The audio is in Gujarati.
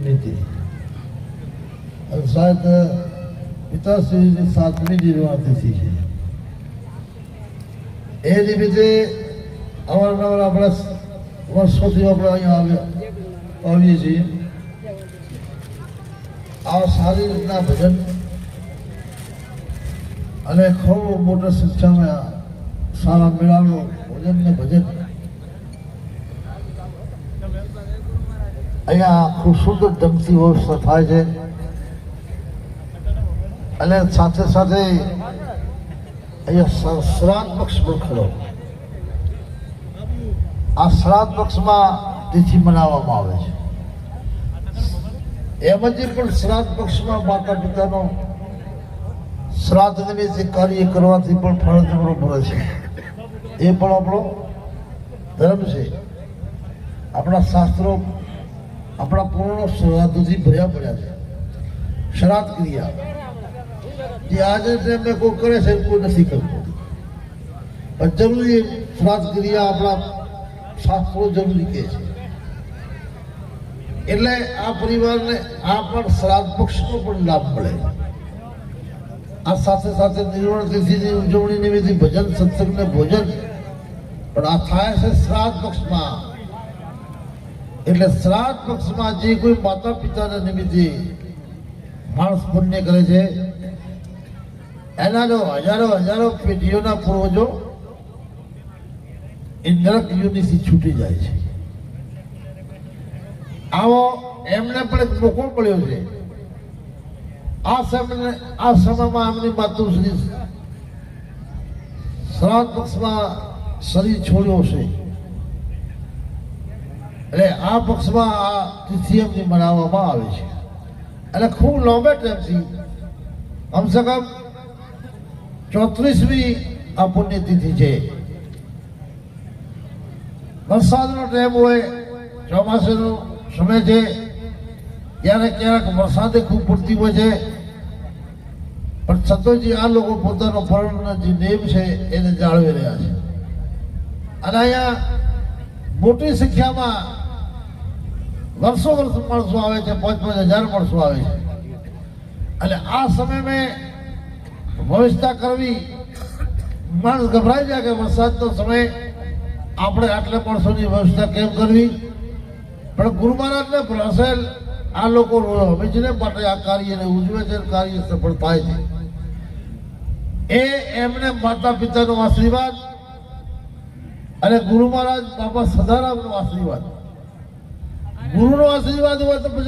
નીતિ શાયદ પિતાશ્રીની 7મી નિર્વાણતિથિ છે. એ નિમિત્તે અવારનવાર આપણા વર્ષોથી આપણે અહીંયા આવીએ છીએ. આ સારી રીતના ભજન અને ખૂબ મોટા સંખ્યામાં સારા મેળાનું ભજન ને ભજન અહીંયા ખૂબ સુંદર ઢંગથી વ્યવસ્થા થાય છે. અને સાથે સાથે અહીંયા શ્રાદ્ધ પક્ષ પણ ખરો. આ શ્રાદ્ધ પક્ષમાં તિથિ મનાવવામાં આવે છે. એમ જ પણ શ્રાદ્ધ પક્ષમાં માતા પિતાનો શ્રાદ્ધ નિમિત્તે કાર્ય કરવાથી પણ ફરજ મળે છે. એ પણ આપણો ધર્મ છે. આપણા શાસ્ત્રો આપણા પૂર્ણ શ્રાદ્ધોથી ભર્યા પડ્યા છે. શ્રાદ્ધ ક્રિયા જે આજે ટાઈમે કોઈ કરે છે કોઈ નથી કરતું, પણ જરૂરી શ્રાદ્ધ ક્રિયા આપણા શાસ્ત્રો જરૂરી કહે છે. એટલે આ પરિવારને આ પણ શ્રાદ્ધ પક્ષનો પણ લાભ મળે. આ સાથે સાથે નિર્વાણ તિથિની ઉજવણી નિમિત્તે ભજન સત્સંગ ને ભોજન પણ આ થાય છે શ્રાદ્ધ પક્ષમાં. એટલે શ્રાદ્ધ પક્ષમાં જે કોઈ માતા પિતાના નિમિત્તે માણસ પુણ્ય કરે છે એના હજારો પેઢીઓના પૂર્વજો એ નરક યોનિથી છૂટી જાય છે. આવો એમને પણ એક મોકો મળ્યો છે. આ સમયમાં એમની માતુશ્રી શ્રાદ્ધ પક્ષમાં શરીર છોડ્યો છે. એટલે આ પક્ષમાં આ તિથિ એમની મનાવવામાં આવે છે. એટલે ખૂબ લાંબા ટાઈમથી કમસે કમ 34મી આ પુણ્યતિથિ છે. વરસાદનો ટાઈમ હોય, ચોમાસાનો સમય છે, ક્યારેક ક્યારેક વરસાદે ખૂબ પડતી હોય છે, પણ છતાંય આ લોકો પોતાનો પર્ણનો જે નેમ છે એને જાળવી રહ્યા છે. અને અહીંયા મોટી સંખ્યામાં વર્ષો માણસો આવે છે, 5,000 માણસો આવે છે. અને આ સમયમાં વ્યવસ્થા કરવી, માણસ ગભરાઈ જાય કે વરસાદનો સમય આપણે આટલા માણસોની વ્યવસ્થા કેમ કરવી. પણ ગુરુ મહારાજને પ્રસેલ આ લોકો હંમેશને માટે આ કાર્યને ઉજવે છે, કાર્ય સફળ થાય છે. એ એમને માતા પિતાનો આશીર્વાદ અને ગુરુ મહારાજ બાબા સદારામનો આશીર્વાદ. ગુરુનો આશીર્વાદ હોય તો પછી